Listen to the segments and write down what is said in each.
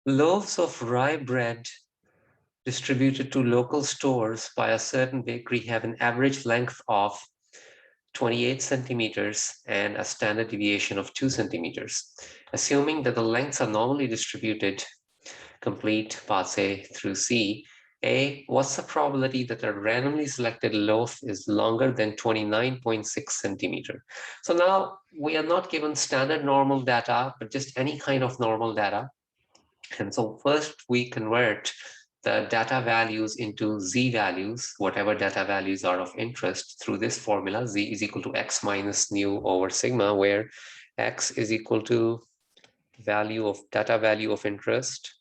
loaves of rye bread distributed to local stores by a certain bakery have an average length of 28 centimeters and a standard deviation of 2 centimeters. Assuming that the lengths are normally distributed, complete parts A through C. A, what's the probability that a randomly selected loaf is longer than 29.6 centimeter? So now we are not given standard normal data, but just any kind of normal data. And so first we convert the data values into z values, whatever data values are of interest, through this formula. Z is equal to x minus nu over sigma, where x is equal to data value of interest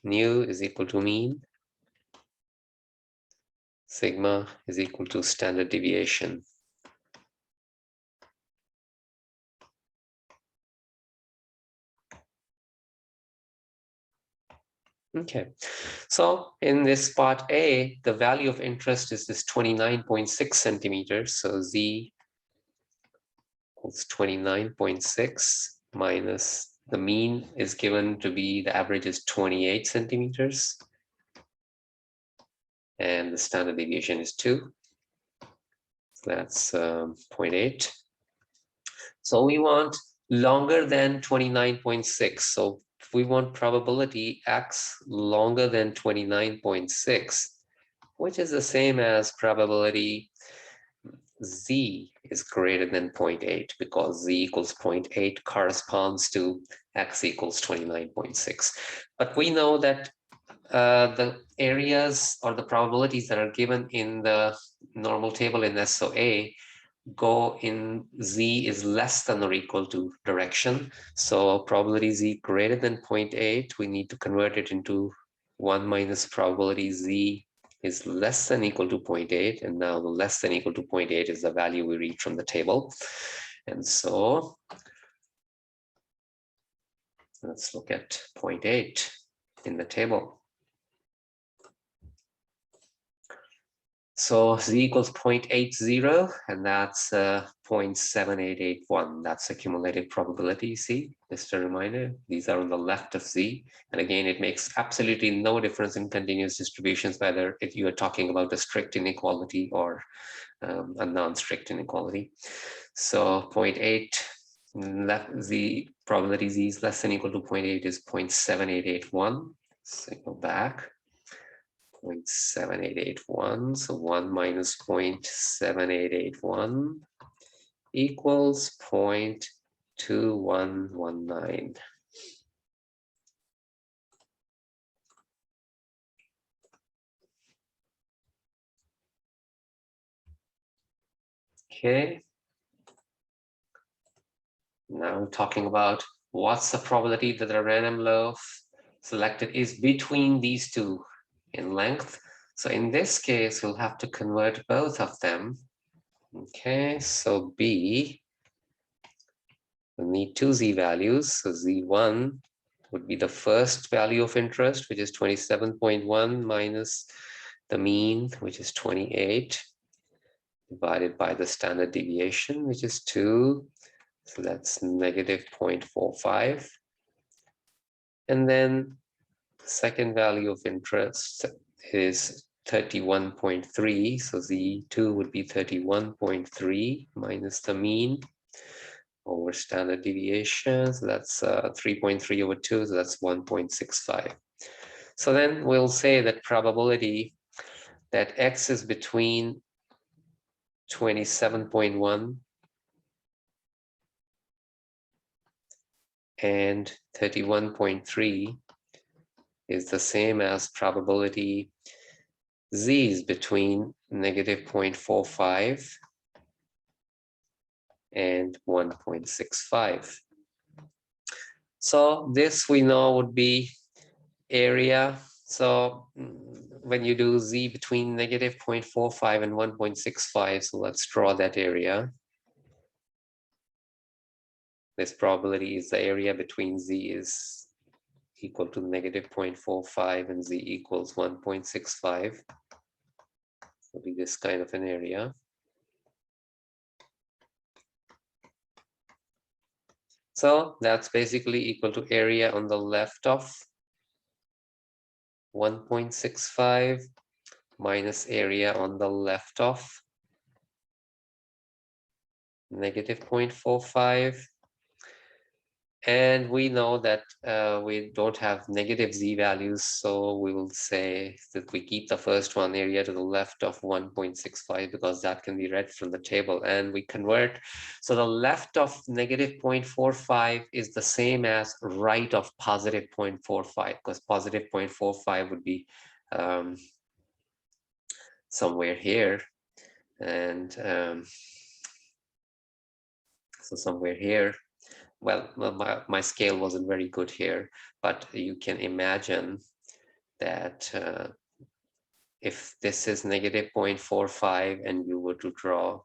nu is equal to mean, sigma is equal to standard deviation. Okay, so in this part A, the value of interest is this 29.6 centimeters. So Z equals 29.6 minus the mean is given to be, the average is 28 centimeters. And the standard deviation is 2. So that's 0.8. So we want longer than 29.6. So if we want probability x longer than 29.6, which is the same as probability z is greater than 0.8, because z equals 0.8 corresponds to x equals 29.6. But we know that the areas or the probabilities that are given in the normal table in SOA go in z is less than or equal to direction. So probability z greater than 0.8, we need to convert it into 1 minus probability z is less than equal to 0.8. And now the less than equal to 0.8 is the value we read from the table. And so let's look at 0.8 in the table. So z equals 0.80, and that's 0.7881. That's a cumulative probability, you see? Just a reminder, these are on the left of z. And again, it makes absolutely no difference in continuous distributions, whether if you are talking about a strict inequality or a non-strict inequality. So 0.8, the probability z is less than or equal to 0.8 is 0.7881. So go back. 0.7881, so 1 minus 0.7881 equals 0.2119. Okay. Now we're talking about what's the probability that a random loaf selected is between these two in length. So in this case, we'll have to convert both of them. Okay, so B, we need two z values. So z1 would be the first value of interest, which is 27.1 minus the mean, which is 28, divided by the standard deviation, which is 2. So that's negative 0.45. And then the second value of interest is 31.3. So Z2 would be 31.3 minus the mean over standard deviation. So that's 3.3 over 2. So that's 1.65. So then we'll say that probability that x is between 27.1 and 31.3 is the same as probability z is between negative 0.45 and 1.65. So this we know would be area. So when you do z between negative 0.45 and 1.65, so let's draw that area. This probability is the area between z is equal to negative 0.45 and z equals 1.65. will be this kind of an area. So that's basically equal to area on the left of 1.65 minus area on the left of negative 0.45. And we know that we don't have negative z values, so we will say that we keep the first one, area to the left of 1.65, because that can be read from the table, and we convert. So the left of negative 0.45 is the same as right of positive 0.45, because positive 0.45 would be somewhere here, and so somewhere here. Well, my scale wasn't very good here, but you can imagine that if this is negative 0.45 and you were to draw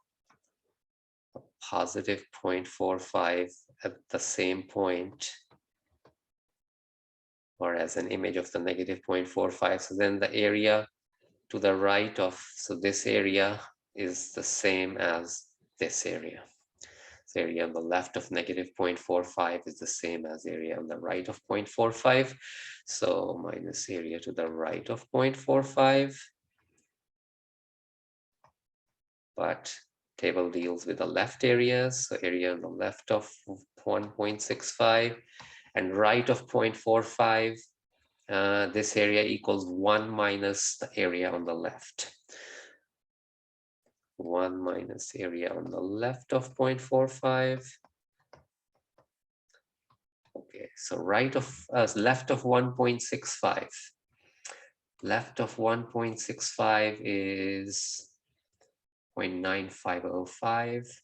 a positive 0.45 at the same point, or as an image of the negative 0.45, so then the area to the right of, so this area is the same as this area. So area on the left of negative 0.45 is the same as area on the right of 0.45. So minus area to the right of 0.45. But table deals with the left areas. So area on the left of 1.65 and right of 0.45. This area equals 1 minus the area on the left. 1 minus area on the left of 0.45. Okay, so right of left of 1.65. Left of 1.65 is 0.9505.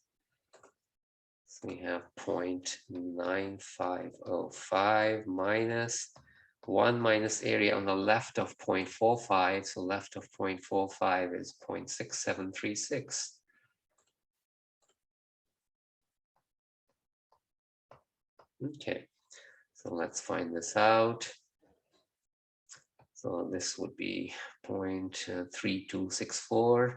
So we have 0.9505 minus 1 minus area on the left of 0.45. So left of 0.45 is 0.6736. Okay, so let's find this out. So this would be 0.3264,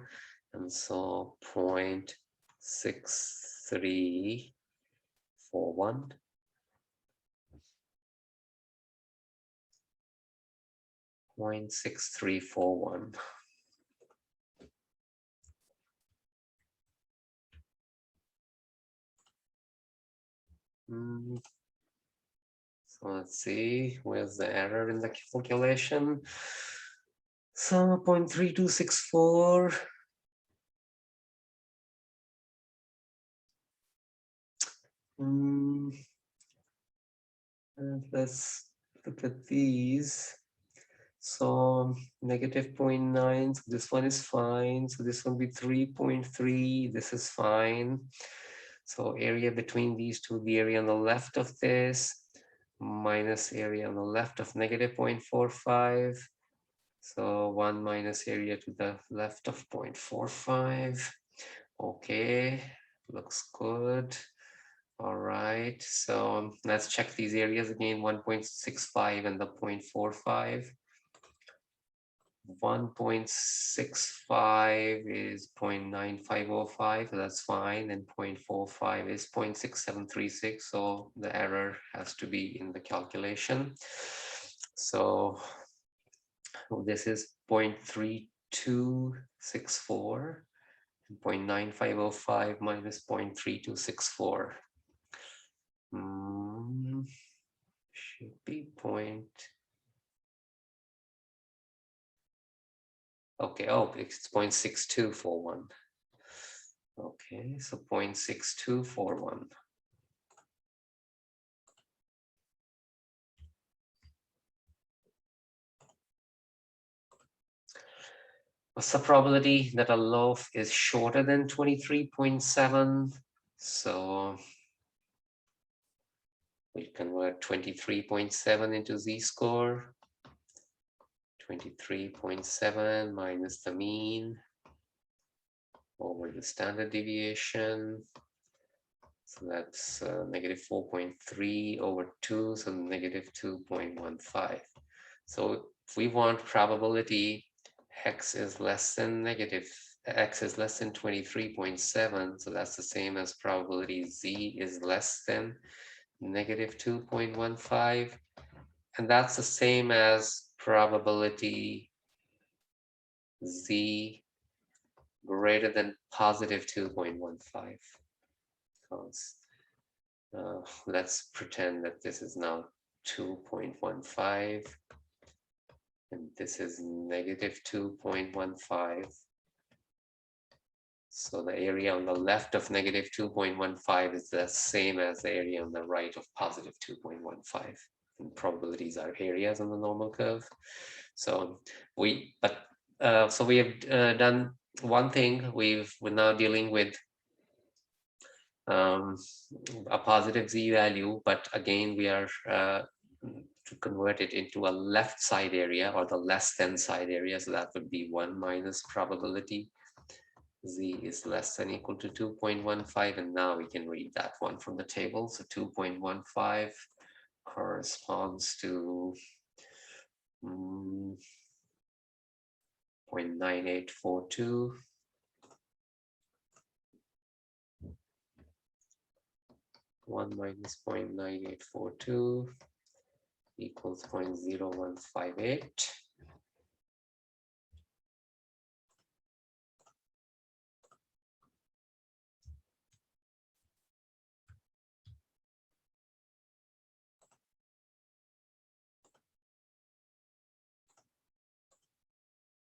and so 0.6341. 0.6341. So let's see, where's the error in the calculation? So 0.3264. Let's look at these. So negative 0.9, so this one is fine. So this will be 3.3, this is fine. So area between these two, the area on the left of this, minus area on the left of negative 0.45. So 1 minus area to the left of 0.45. Okay, looks good. All right, so let's check these areas again, 1.65 and the 0.45. 1.65 is 0.9505, so that's fine, and 0.45 is 0.6736, so the error has to be in the calculation. So this is 0.3264, and 0.9505 minus 0.3264. Should be okay, oh, it's 0.6241. Okay, so 0.6241. What's the probability that a loaf is shorter than 23.7? So we convert 23.7 into z-score. 23.7 minus the mean over the standard deviation. So that's negative 4.3 over 2, so negative 2.15. So if we want probability x is less than 23.7, so that's the same as probability z is less than -2.15, and that's the same as probability z greater than +2.15. Because let's pretend that this is now 2.15 and this is -2.15. So the area on the left of -2.15 is the same as the area on the right of +2.15. And probabilities are areas on the normal curve. So we have done one thing. We're now dealing with a positive z value, but again we are to convert it into a left side area or the less than side area. So that would be 1 minus probability z is less than equal to 2.15, and now we can read that one from the table. So 2.15 corresponds to 0.9842. 1 minus 0.9842 equals 0.0158.